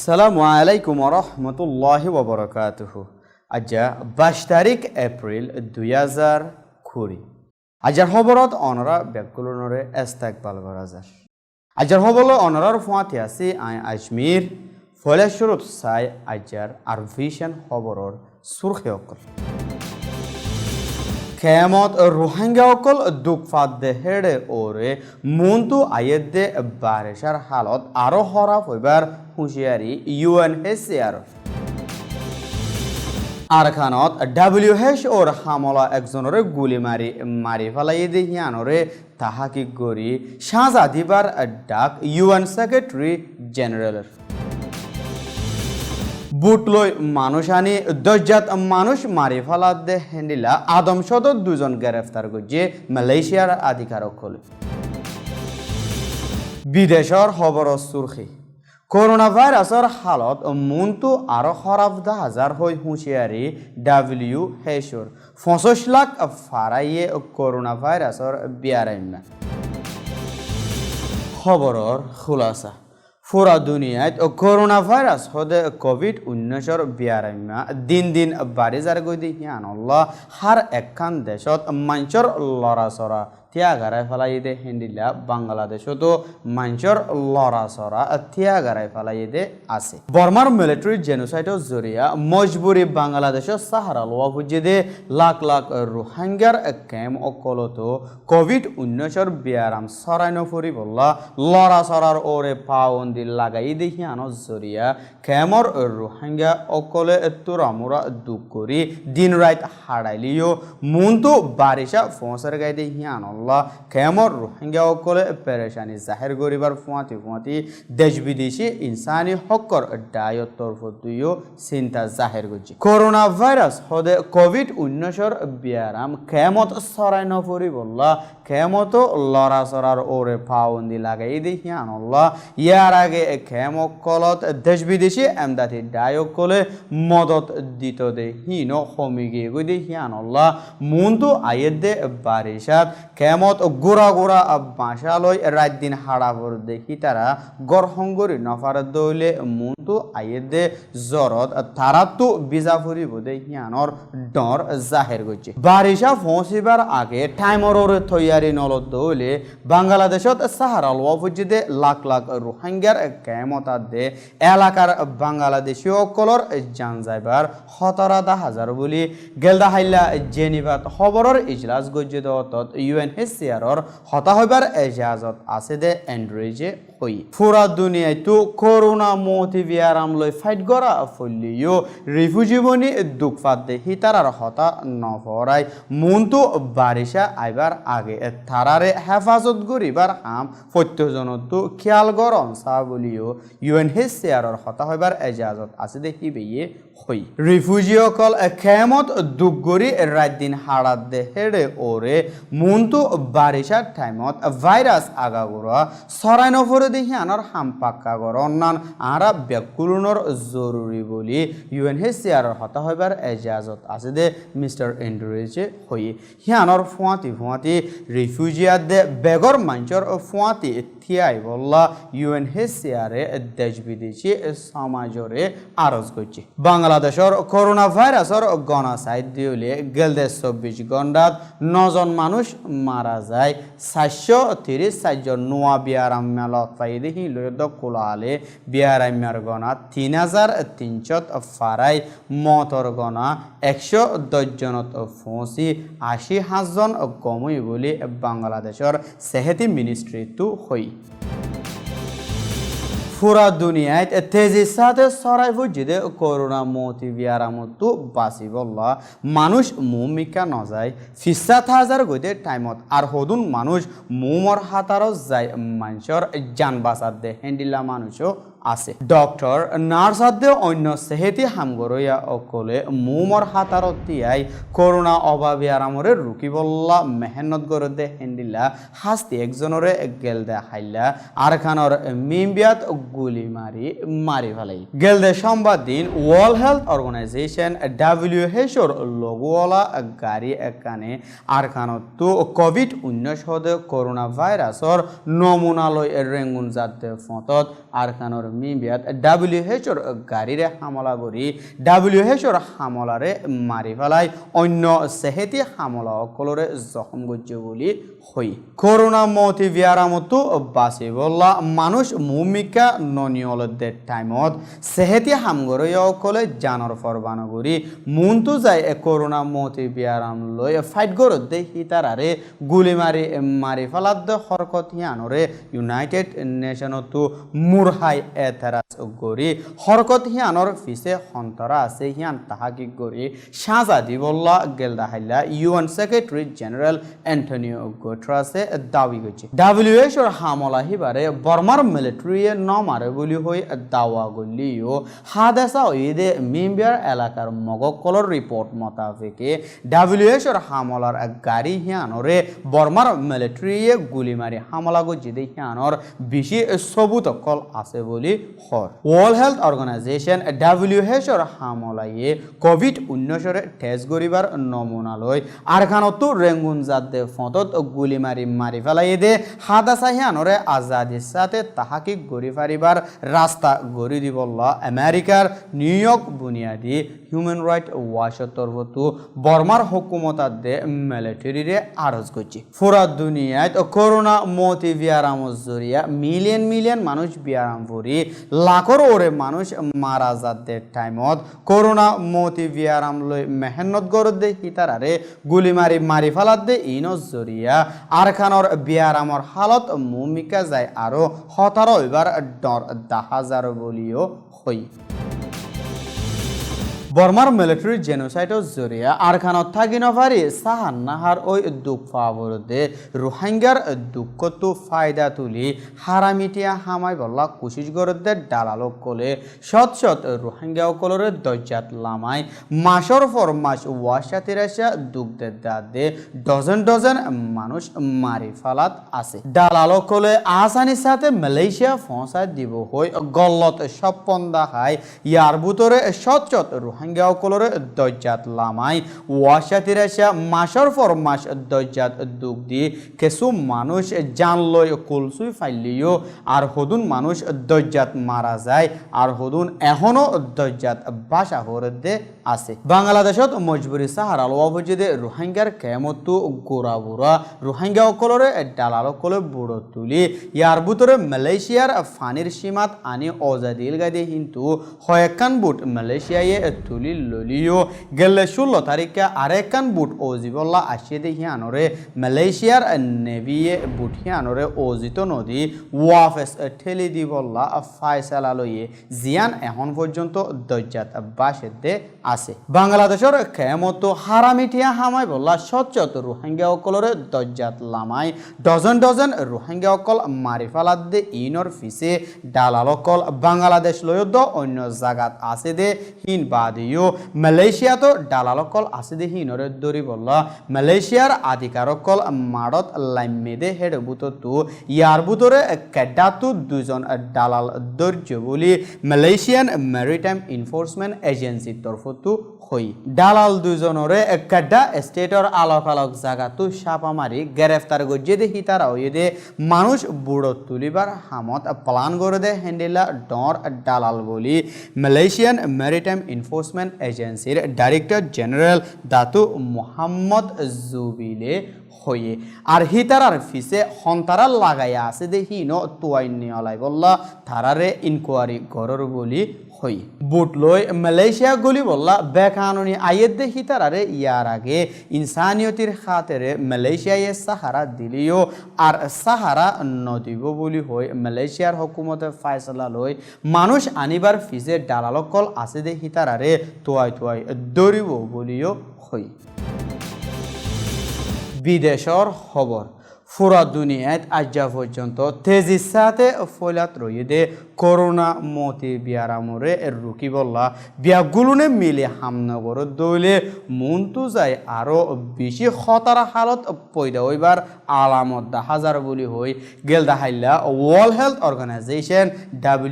আসসালামু আলাইকুম রহমতুল্লাহি ওবরাকাতুহু। আজ 22 তারিখ এপ্রিল 2020। আজর খবরত অনরা বেকুলনরে ইস্তেকবাল করা যায়। আজর খবর অনরার ফুয়াতি আছে আজমির ফলেশ্বরত সাই আজর আর ভিশন খবরর সুরখে অকল খেমত রোহিঙ্গা অকল দুঃখ ফাদে হেড়ে ওরে মন্তু আয়েদে বারেশার হালত আরো হরাপ হইবার হুঁশিয়ারি UNHCR আরখানত WHO হামলা একজনরে গুলি মারি ফেলাই দেহিয়ানরে তাহাকিক গরি সাজা দিবার ডাক UN সেক্রেটারি জেনারেলের বুটলই মানুষ আনি দজ্জাত মানুষ মারি ফেলাত দে হেন্ডিলা আদমসদ দুজন গ্রেফতার করছে মালয়েশিয়ার আধিকারক হল বিদেশর খবর সুরখি করোনা ভাইরাসর হালত মন্তু আরো খরাব হাজার হই হুঁশিয়ারি WHO 25 লাখ ফারাইয়ে করোনা ভাইরাসর বিয়ারাইমা খবরর খুলাসা পুরা দুনিয়াত করোনা ভাইরাস হদে COVID-19 বিয়ারাইমা দিন দিন বাড়ি যার গদি হিয়ানল্লাহ হার একখান দেশত মাঞ্চর লড়াচড়া ত্যাগারাই ফেলাই দে হেন্ডিলা বাংলাদেশতো মাঞ্চর লড়াচড়া ত্যাগারাই ফেলাই দে আছে বর্মার মিলিটারি জেনোসাইডর জরিয়া মজবুরি বাংলাদেশের সাহারা লোয়া বুঝে দে লাখ লাখ রোহিঙ্গার ক্যাম্প অকলতো COVID-19 বিয়ারাম সরাইন ফুরি বললা লড়াচড়ার ওরে পাউন্দি লাগাই দে হিয়ানো জরিয়া ক্যামর রোহিঙ্গা অকলে তোরামুরা দুঃখ করি দিন রাত হারাইলিও মন্তু বারিশা ফসর গাই দে হিয়ানো কেমর রোহিঙ্গা অকলে পেরেশানি জাহের গরিবার ফুয়াতি দেশ বিদেশি ইনসানি হকর ডায়ত তরফ দুইও চিন্তা জাহের করছে করোনা ভাইরাস হদে COVID-19 বিয়ারাম কেমত সরাই নফরি বললা কেমত লড়াচড়ার ওরে পাউন্দি লাগাই দেখি আনল্লা ইয়ার আগে কেমক কলত দেশ বিদেশি এমদাতি ডায়ক কলে মদত দিত দে হিন হমি গিয়ে গই দেখি আনল্লা মন্তু আয়ের দে বারিশাত কেমত গোড়া গোড়া বাসালয় রাত দিন হাড়াবর দেখি তারা গরহঙ্গরি নফার দইলে মন্তু আয়ের দে জরত তারা তো বিজাফুরি বোধে হিয়ানর ডর জাহের করছে বারিশা পৌঁছিবার আগে টাইমর তৈয়ারি নলত দইলে বাংলাদেশত সাহারা লোয়া ফুজিদে লাখ লাখ রোহিঙ্গার কেমতার দে এলাকার বাংলাদেশী অকলর জান যাইবার 17,000 বলি গেলদা হাইলা জেনিভাত খবরের ইজলাস গজ্জে দত UNHCR হতা হইবার এজাজত আছে দে এন্ড্রেজে হই পুরা দুনিয়ায় তো করোনা মতি বিয়ারাম লই ফাইট করা ফলিও রিফিউজি বনি দুঃখ ফাদে হিতারার হতা নফরাই মন্তু বারিশা আইবার আগে তারারে হেফাজত করিবার হাম প্রত্যেকজনত খেয়াল গরম সা বলিও UNHCR হতা হইবার এজাজত আছে দে হিবেয়ে হই রিফিউজি অকল খেমত দুঃখ গরি রাত দিন হাড়াত দে হেড়ে ওরে মন্তু বারিশার টাইমত ভাইরাস আগাগোড়া সরাই নফরে দেখি আনার হাম পাক্কা গর অন্যান আরা ব্যাকুলনর জরুরি বলি UNHCR হতা হইবার এজাজত আছে দে মিস্টার এন্ড্রুজে হই হিয়ানর ফুয়াতি রিফিউজিয়ার দে বেগর মাঞ্চর ফুয়াতি থিয়াই বললা UNHCR দেশ বিদেশি সমাজরে আরজ করছে বাংলাদেশের করোনা ভাইরাসর গণা সাইড দিলে গেলদে 24 ঘণ্টাত 9 জন মানুষ মারা যায় 434 জন নোয়া বিয়ারাম মেলত পাই দেখি লয়দ কোলালে বিয়ারামের গণা 3300 ফারাই মতর গণা 110 জনত ফসি 80,000 জন কমই বলি বাংলাদেশের সেহতি মিনিস্ট্রি তু হই পুরা দুনিয়ায় তেজির সাথে সরাই ফুজিদে করোনা মতি বিয়ারামতো বাঁচি বললা মানুষ মুমিকা নজায় ফিসা হাজার গইতে টাইমত আর হদুন মানুষ মুমর হাতারও যায় মানুষের জান বাঁচার দে হেন্ডিলা মানুষও আছে ডক্টর নার্স আদে অন্য সেহেতি হামগরইয়া অকলে মুমর হাতারত তিয়াই করোনা অভাবী আরামরে রুকি বললা মেহনত করে দে হেন্ডিলা হাস্তি একজনরে গেল দে হাইলা আরখানর মিমবিয়াত গুলি মারি ফেলাই গেল দে সোমবার দিন ওয়ার্ল্ড হেলথ অর্গানাইজেশন WHO লোগোওয়ালা গাড়ি একানে আরখানত তো COVID-19 হদে করোনা ভাইরাসর নমুনালয় রেঙ্গুন জাতে ফতত আরখানর মিবিয়াত WHO গাড়িরে হামলা করি WHO হামলারে মারি ফেলাই অন্য সেহেতি হামলা অকলরে জখম করছে বলি হই করোনা মতি বিয়ারামতো বাসি বললা মানুষ ভূমিকা ননিয়লদের টাইমত সেহেতি হামগরে অকলে জানর ফরবানো করি মুনতু যায় করোনা মতি বিয়ারাম লই ফাইট গরত দে হিতারারে গুলি মারি ফেলাদ হরকত হিয়ানরে ইউনাইটেড নেশনতো মুরহাই এথারাস গরি হরকত হিয়ানর ফিসে হন্তরা আছে হিয়ান তাহাকি গরি সাজা দি বললা গেলদা হাইলা UN সেক্রেটারি জেনারেল অ্যান্টনিও গুটেরেসে দাবি করছে WHO হামলা হিবারে বর্মার মিলিটারিয়ে নমারে বলি হই দাওয়া গলিও হাদাসা ওইদে মিম্বিয়ার এলাকার মগকলর রিপোর্ট মোতাবেকে WHO হামলার গাড়ি হিয়ানরে বর্মার মিলিটারিয়ে গুলি মারি হামলা করছে দে হিয়ানর বেশি সবুত কল আছে বলি হর ওয়ার্ল্ড হেলথ অর্গানাইজেশন WHO হামলায়ে COVID-19 টেস্ট করিবার নমুনা লই আরখানতো রেঙ্গুন জাদে ফতত গুলি মারি ফেলাই দে হাদাসা হিয়ানরে আজাদির সাথে তাহাকিক গড়ি ফারিবার রাস্তা গড়ি দিবল্লা আমেরিকার নিউ ইয়র্ক বুনিয়াদি হিউম্যান রাইট ওয়াচের তরফতো বর্মার হুকুমতার দে মিলিটারিরে আরজ করছে পুরা দুনিয়ায় করোনা মতি বিয়ারামর জরিয়া মিলিয়ন মানুষ বিয়ারাম ভরি লাখর ওরে মানুষ মারা যাদের টাইমত করোনা মতি বিয়ারাম লই মেহনত গরদ দে হিতারারে গুলি মারি ফেলাত দে ইনজ জরিয়া আরখানর বিয়ারামর হালত ভূমিকা যায় আরো হতারো এবার ডর দাহাজার বলিও হই বর্মার মিলিটারি জেনোসাইডর জরিয়া আরখানত থাকি নফারি সাহান নাহার ওই দুঃখ ফাবরদে রোহিঙ্গার দুঃখতো ফায়দা তুলি হারামিটিয়া হামাই বল্লা কুশিস গরদে ডালালোক কলে শত রোহিঙ্গা কলরে দজ্জাত লামাই মাসর ফর মাস ওয়াশা তিরাশা দুঃখদের দাদে ডজন মানুষ মারি ফালাত আছে ডালালোক কলে আসানির সাথে মালয়েশিয়া ফসায় দিব হই গল্লত সব পন্দা খাই ইয়ার ভিতরে শত রোহিঙ্গা কলরে দজ্জাত লামাই ওয়াশা তিরাশা মাসর ফর মাস দজ্জাত দুঃখ দি কিছু মানুষ জানলই কুলসুই ফাইলিও আর হদুন মানুষ দজ্জাত মারা যায় আর হদুন এখনো দজ্জাত বাসা হরদে আছে বাংলাদেশত মজবুরি সাহারাল ওয়াবজেদে রোহিঙ্গার কেমতো গোরা বুড়া রোহিঙ্গা কলরে ডালাল কলে বুড়ো তুলি ইয়ার ভিতরে মালয়েশিয়ার ফানির সীমাত আনি অজাদিল গাদে কিন্তু হয়েকান বুট মালয়েশিয়ায় তুলি ললিও গেলে 16 তারিখে আরেকান বুট ওজিবল্লা আসিয়ে দেখিয়ানরে মালয়েশিয়ার নেভিয়ে বুটিয়ানরে ওজিত নদী ওয়াফেস ঠেলি দিবল্লা ফায়সালা লইয়ে জিয়ান এখন পর্যন্ত দজ্জাত বাসেদে আছে বাংলাদেশের কেমতো হারামিটিয়া হামাই বললা সচ্চত রোহিঙ্গা অকলরে দজ্জাত লামাই ডজন রোহিঙ্গা অকল মারি ফেলাত দে ইনর ফিসে ডালাল অকল বাংলাদেশ লয়দ অন্য জাগাত আছে দে হিন বাদিও মালয়েশিয়াতো ডালাল অকল আছে দে হিনরে দরি বললা মালয়েশিয়ার আধিকার অকল মাড়ত লাইমেদে হেড বুততো ইয়ার বুতরে কেডাতো দুজন ডালাল দর্য বলি মালয়েশিয়ান ম্যারিটাইম এনফোর্সমেন্ট এজেন্সির তরফতো হই ডালাল দুজনরে কেডা স্টেটর আলোক জাগাতো সাপা মারি গ্রেফতার গজ্জে দে হিতারা হইয়ে দে মানুষ বুড়ো তুলিবার হামত প্লান করে দে হ্যান্ডেলা ডর ডালাল বলি মালয়েশিয়ান ম্যারিটাইম এনফোর্সমেন্ট এজেন্সির ডাইরেক্টর জেনারেল দাতু মোহাম্মদ জুবিলে হয়ে আর হিতারার ফিসে হন্তারা লাগাইয়া আছে দে হিন তোয়াইনি অলাই বললা তারারে ইনকোয়ারি গরর বলি হই বুট লই মালয়েশিয়া গলি বললা বেকানুনি আইয়ের দে হিতারারে ইয়ার আগে ইনসানিয়তির খাতেরে মালয়েশিয়ায় সাহারা দিলিও আর সাহারা নদিব বলি হই মালয়েশিয়ার হুকুমতে ফায়সালা লই মানুষ আনিবার ফিসে ডালালকল আছে দে হিতারারে তোয়াই দরিব বলিও হই বিদেশর খবর পুরা দুনিয়াত আজ্জা পর্যন্ত তেজির সাথে ফলাত রইদে করোনা মতি বিয়ারামরে রুকি বললা বিয়াগুলুনে মিলে হামনগর দইলে মনতু যায় আরো বেশি খতারা হালত পয়দা হইবার আলামত হাজার বলি হই গেল দাহাইলা world health organization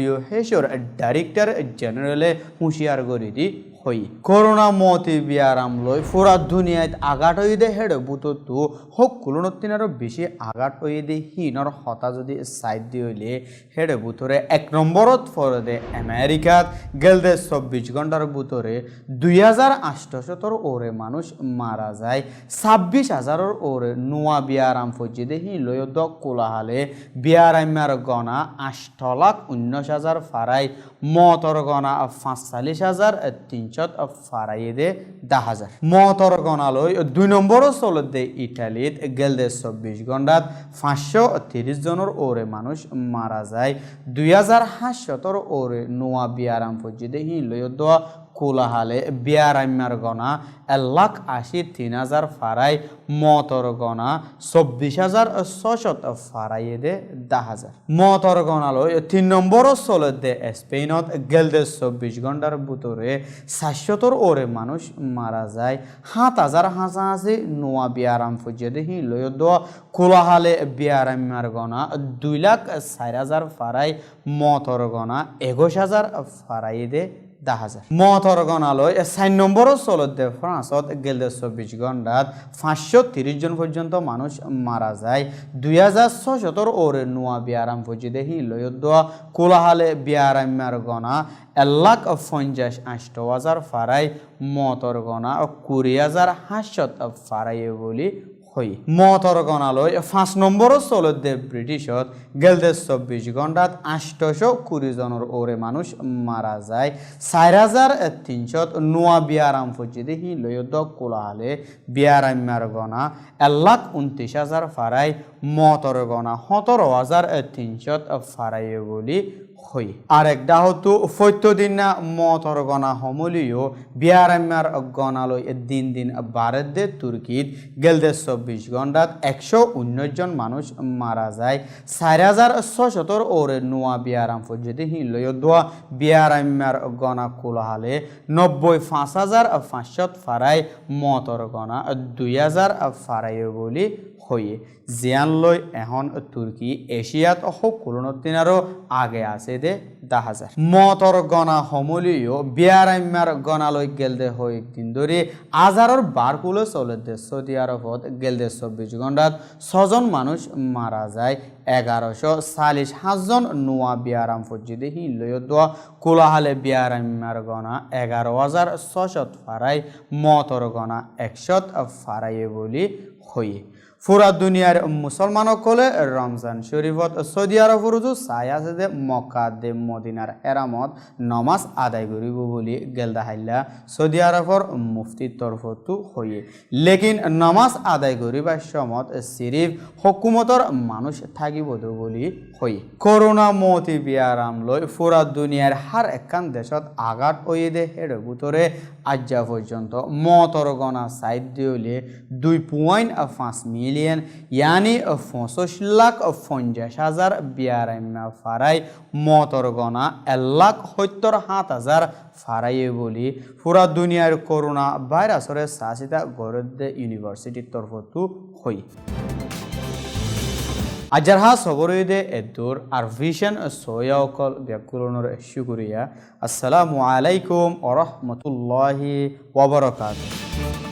WHO director জেনারেলে হুঁশিয়ার করে দি হই করোনা মতি বিয়ারাম লই পুরা দুনিয়াত আঘাত হই দে হেড বুততু হক কুলনতিনারও বেশি আঘাত হই দে হিনর হতা যদি সাইড দি হইলে হেড বুতরে 1 নম্বরত ফর দে আমেরিকাত গেলদে 24 ঘন্টার বুতরে 2800 ওরে মানুষ মারা যায় 26000 ওরে নোয়া বিয়ারাম ফজি দে হি লয় দ কোলাহালে বিয়ারামার গনা 8,19,000 ফারাই মতর গনা 45,300 ফারাই দে 10,000 মতর গনা লই 2 নম্বর চলত দে ইটালিত গেলদে 24 ঘন্টাত 530 জনের ওরে মানুষ মারা যায় 2,800 ওরে নোয়া বিয়ারাম ফজি দে হি লয় দ কোলাহালে বিয়ারামার গনা 1,83,000 ফারাই মতর গনা 24,600 ফারাই দে 10,000 মতর গনা লই 3 নম্বর চলত দে স্পেনত গেলদে 24 ঘন্টার ভিতরে 400 ওরে মানুষ মারা যায় 7,000 হাজাহাজি নোয়া বিয়ারাম ফজি দে হি লই দ কোলাহালে বিয়ারামার গনা 2,04,000 ফারাই মতর গনা 21,000 ফারাই দে 10,000 মতর গণালয় 4 নম্বর চলত দে ফ্রান্সত গেলদে 24 ঘন্টাত 530 জন পর্যন্ত মানুষ মারা যায় 2,600 ওরে নোয়া বিয়ারাম ফজি দে হি লয় দোয়া কোলাহালে বিয়ারামার গনা 1,58,000 ফারাই মতর গনা 20,800 ফারাই বলি হই মতর গণালয় 5 নম্বর চলত দে ব্রিটিশত গেলদে 24 ঘন্টাত 820 জনের ওরে মানুষ মারা যায় 4,300 নোয়া বিয়ারাম ফজি দে হি লয় দ কোলাহালে বিয়ারামার গনা 1,29,000 ফারাই মতর গনা 17,300 ফারাই বলি হই আরেকটা হতো ফৈত্যদিন না মতর গনা সমলিও বিয়ারামার গণালয় দিন দিন বারের দে তুর্কিত গেলদে 24 ঘন্টাত 119 জন মানুষ মারা যায় 4,600 ওরে নোয়া বিয়ারাম ফজি দে হি লয় দোয়া বিয়ারামার গনা কোলাহালে 95,500 ফারাই মতর গনা 2,000 ফারাই বলি হয়ে জিয়ান লই এখন তুর্কি এশিয়াত সকলনতিনারও আগে আছে দে 10,000 মতর গনা সমলিও বিয়ারামার গনালই গেলদে হই দিন ধরে আজারর বারকুলে চলে দে সৌদি আরবত গেলদে 24 ঘন্টাত 6 জন মানুষ মারা যায় 1,145 জন নোয়া বিয়ারাম ফজি দে হি লয় দোয়া কোলাহালে বিয়ারামার গনা 11,600 ফারাই মতর গনা 100 ফারাই বলি হই পুরা দুনিয়ার মুসলমানসকলে রমজান শরীফত সৌদি আরবর চাই আছে যে মক্কা দে মদিনার হেরামত নমাজ আদায় করিব বলি গেলদা হাইলা সৌদি আরবর মুফতির তরফতো হয়ে লেকিন নমাজ আদায় করিবার সময় সিরিফ হুকুমতর মানুষ থাকিব বলি হই করোনা মতি বিয়ারাম লই পুরা দুনিয়ার হার একখান দেশত আঘাত হয়ে দে হেড ভিতরে আজ্জা পর্যন্ত মতর গনা সাইড দিলে 2.5 মিলিয়ন यानी 65,50,000 বিয়ারামা ফারাই মতর গনা 1,77,000 ফারাই বলি পুরা দুনিয়ার করোনা ভাইরাসের সাচিতা গরদে ইউনিভার্সিটির তরফতো হই আজরহা সবরইদে এদুর আর ভিশন সোয়াকল ব্যাকুলনর শুকরিয়া আসসালামু আলাইকুম ওয়া রাহমাতুল্লাহি ওয়া বারাকাতুহু